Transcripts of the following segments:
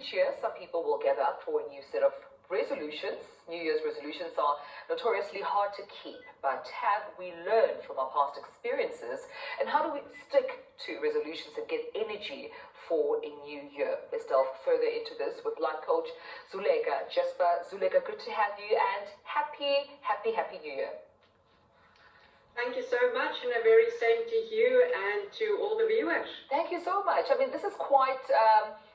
each year, some people will gather up for a new set of resolutions. New Year's resolutions are notoriously hard to keep, but have we learned from our past experiences? And how do we stick to resolutions and get energy for a new year? Let's delve further into this with life coach Zuleka. Zuleka, good to have you, and happy New Year. Thank you so much, and a very same to you and to all the viewers. Thank you so much. I mean, this is quite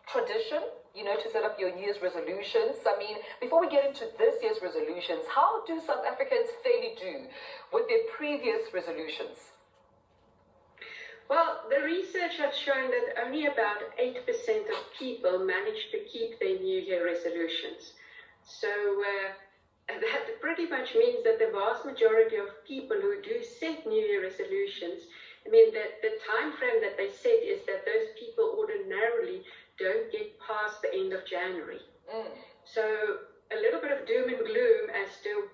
tradition, you know, to set up your New Year's resolutions. I mean, before we get into this year's resolutions, how do South Africans fairly do with their previous resolutions? Well, the research has shown that only about 8% of people manage to keep their New Year resolutions. So that pretty much means that the vast majority of people who do set New Year resolutions, I mean, the time frame that they set is that those people ordinarily don't get past the end of January. So a little bit of doom and gloom as to,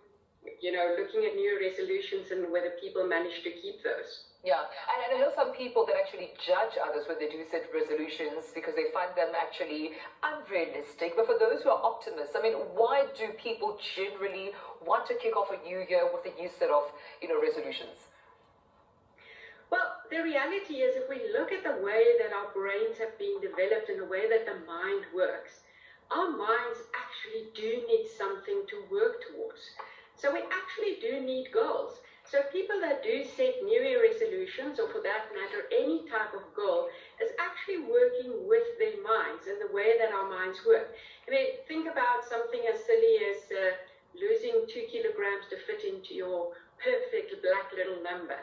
you know, looking at New Year resolutions and whether people manage to keep those. Yeah, and I know some people that actually judge others when they do set resolutions because they find them actually unrealistic. But for those who are optimists, I mean, why do people generally want to kick off a new year with a new set of, you know, resolutions? Well, the reality is, if we look at the way that our brains have been developed and the way that the mind works, our minds actually do need something to work towards. So we actually do need goals. So people that do set New Year resolutions, or for that matter, any type of goal, is actually working with their minds and the way that our minds work. I mean, think about something as silly as losing 2 kilograms to fit into your perfect black little number.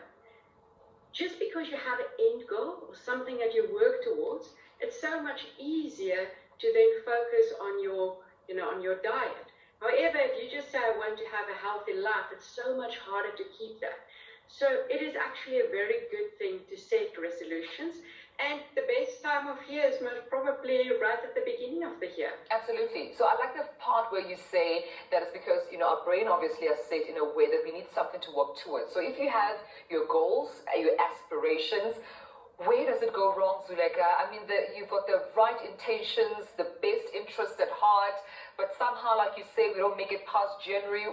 Just because you have an end goal or something that you work towards, it's so much easier to then focus on your, you know, on your diet. However, if you just say, I want to have a healthy life, it's so much harder to keep that. So it is actually a very good thing to set resolutions. And the best time of year is most probably right at the beginning of the year. Absolutely. So I like the part where you say that it's because, you know, our brain obviously is set in a way that we need something to work towards. So if you have your goals, your aspirations, where does it go wrong, Zuleka? I mean, you've got the right intentions, the best interests at heart, but somehow, like you say, we don't make it past January.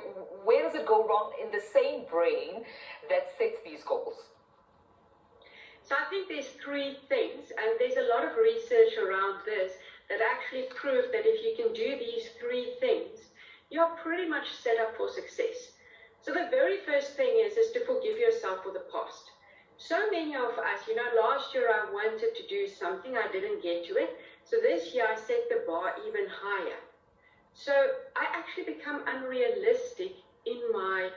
Where does it go wrong in the same brain that sets these goals? So I think there's 3 things, and there's a lot of research around this that actually prove that if you can do these 3 things, you're pretty much set up for success. So the very first thing is to forgive yourself for the past. So many of us, you know, last year I wanted to do something, I didn't get to it. So this year I set the bar even higher. So I actually become unrealistic in my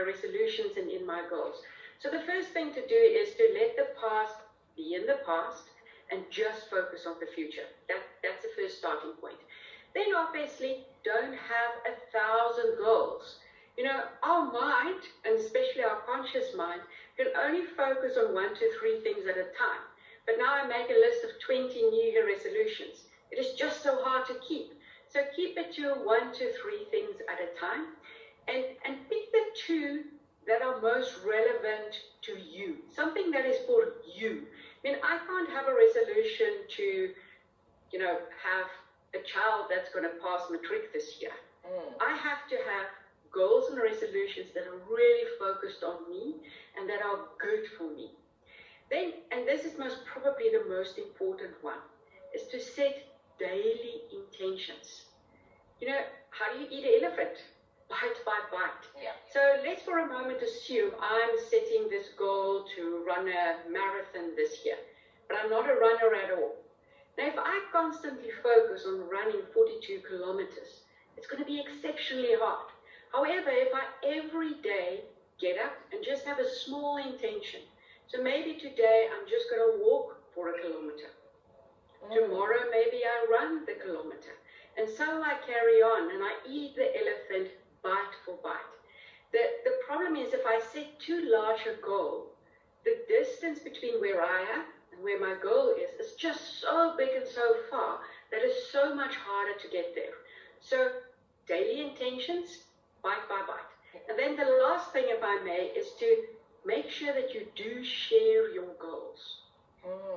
resolutions and in my goals. So the first thing to do is to let the past be in the past and just focus on the future. That's the first starting point. Then obviously don't have 1,000 goals. You know, our mind, and especially our conscious mind, can only focus on 1 to 3 things at a time. But now I make a list of 20 New Year resolutions. It is just so hard to keep. So keep it to 1 to 3 things at a time, and pick the 2 that are most relevant to you. Something that is for you. I mean, I can't have a resolution to, you know, have a child that's going to pass matric this year. I have to have goals and resolutions that are really focused on me and that are good for me. Then, and this is most probably the most important one, is to set daily intentions. You know, how do you eat an elephant? Bite by bite. Yeah. So let's for a moment assume I'm setting this goal to run a marathon this year, but I'm not a runner at all. Now, if I constantly focus on running 42 kilometers, it's going to be exceptionally hard. However, if I every day get up and just have a small intention, so maybe today I'm just going to walk for a kilometer. Tomorrow maybe I run the kilometer. And so I carry on and I eat the elephant bite for bite. The problem is, if I set too large a goal, the distance between where I am and where my goal is just so big and so far that it's so much harder to get there. So daily intentions, bite by bite. And then the last thing, if I may, is to make sure that you do share your goals.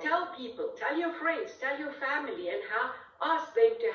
Tell people, tell your friends, tell your family, and ask them to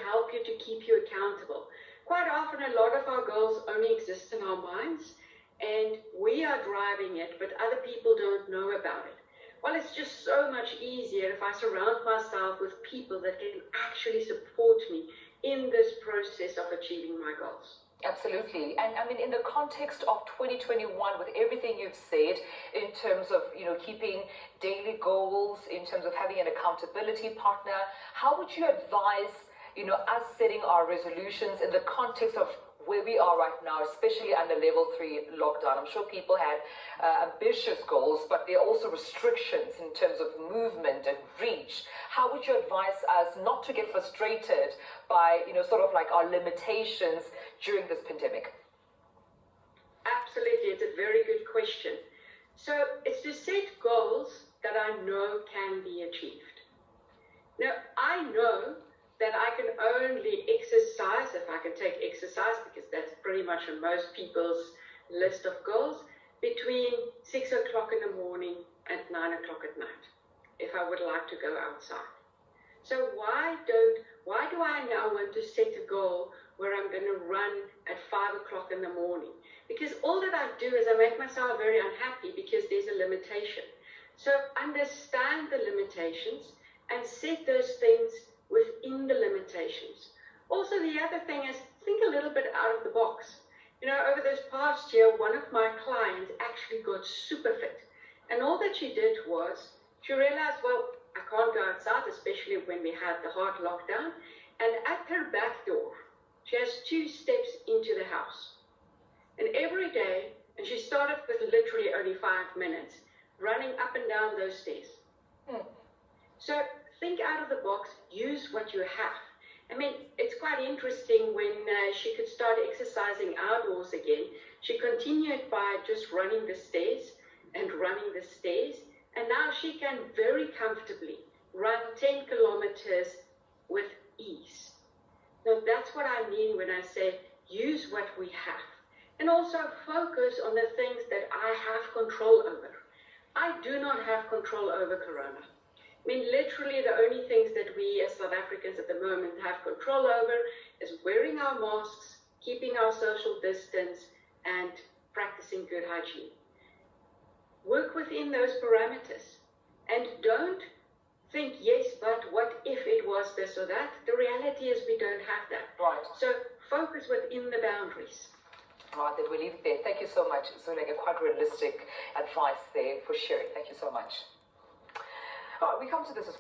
keep you accountable. Quite often, a lot of our goals only exist in our minds, and we are driving it, but other people don't know about it. Well, it's just so much easier if I surround myself with people that can actually support me in this process of achieving my goals. Absolutely. And I mean, in the context of 2021, with everything you've said in terms of, keeping daily goals, in terms of having an accountability partner, how would you advise, us setting our resolutions in the context of where we are right now, especially under level 3 lockdown? I'm sure people had ambitious goals, but there are also restrictions in terms of movement and reach. How would you advise us not to get frustrated by, sort of like our limitations during this pandemic? Absolutely, it's a very good question. So it's to set goals that I know can be achieved. Now, I know that I can only exercise, if I can take exercise, because that's pretty much on most people's list of goals, between 6 o'clock in the morning and 9 o'clock at night, if I would like to go outside. So why do I now want to set a goal where I'm going to run at 5 o'clock in the morning? Because all that I do is I make myself very unhappy because there's a limitation. So understand the limitations and set those things within the limitations. Also, the other thing is think a little bit out of the box. Over this past year, one of my clients actually got super fit. And all that she did was she realized, well, I can't go outside, especially when we had the hard lockdown. And at her back door, she has 2 steps into the house. And every day, and she started with literally only 5 minutes, running up and down those stairs. So think out of the box, use what you have. I mean, it's quite interesting when she could start exercising outdoors again. She continued by just running the stairs and running the stairs. And now she can very comfortably run 10 kilometers with ease. Now, that's what I mean when I say use what we have. And also focus on the things that I have control over. I do not have control over Corona. I mean, literally the only things that we as South Africans at the moment have control over is wearing our masks, keeping our social distance, and practicing good hygiene. Work within those parameters. And don't think, yes, but what if it was this or that? The reality is we don't have that. Right. So focus within the boundaries. Right, then we'll leave it there. Thank you so much, Zuleka. Quite realistic advice there for sharing. Thank you so much. We come to this as